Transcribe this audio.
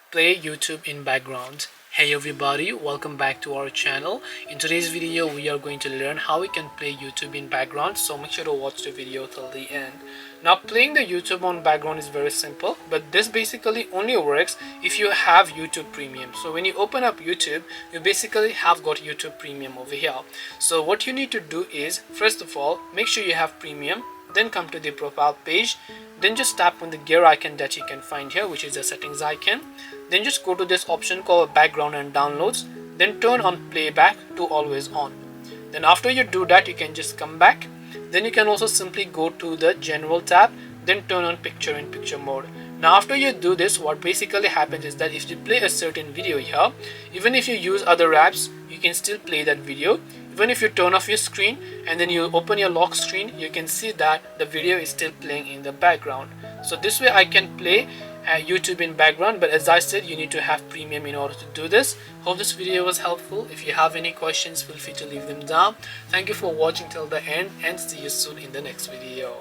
Play YouTube in background. Hey everybody, welcome back to our channel. In today's video we are going to learn how we can play YouTube in background, so make sure to watch the video till the end. Now playing the YouTube on background is very simple, but this basically only works if you have YouTube Premium. So when you open up YouTube, you basically have got YouTube Premium over here. So what you need to do is, first of all, make sure you have Premium, then come to the profile page, then just tap on the gear icon that you can find here, which is the settings icon. Then just go to this option called background and downloads, then turn on playback to always on. Then after you do that, you can just come back. Then you can also simply go to the general tab, then turn on picture in picture mode. Now after you do this, what basically happens is that if you play a certain video here, even if you use other apps, you can still play that video. Even if you turn off your screen and then you open your lock screen, you can see that the video is still playing in the background. So this way I can play YouTube in background, but as I said, you need to have Premium in order to do this. Hope this video was helpful. If you have any questions, feel free to leave them down. Thank you for watching till the end and see you soon in the next video.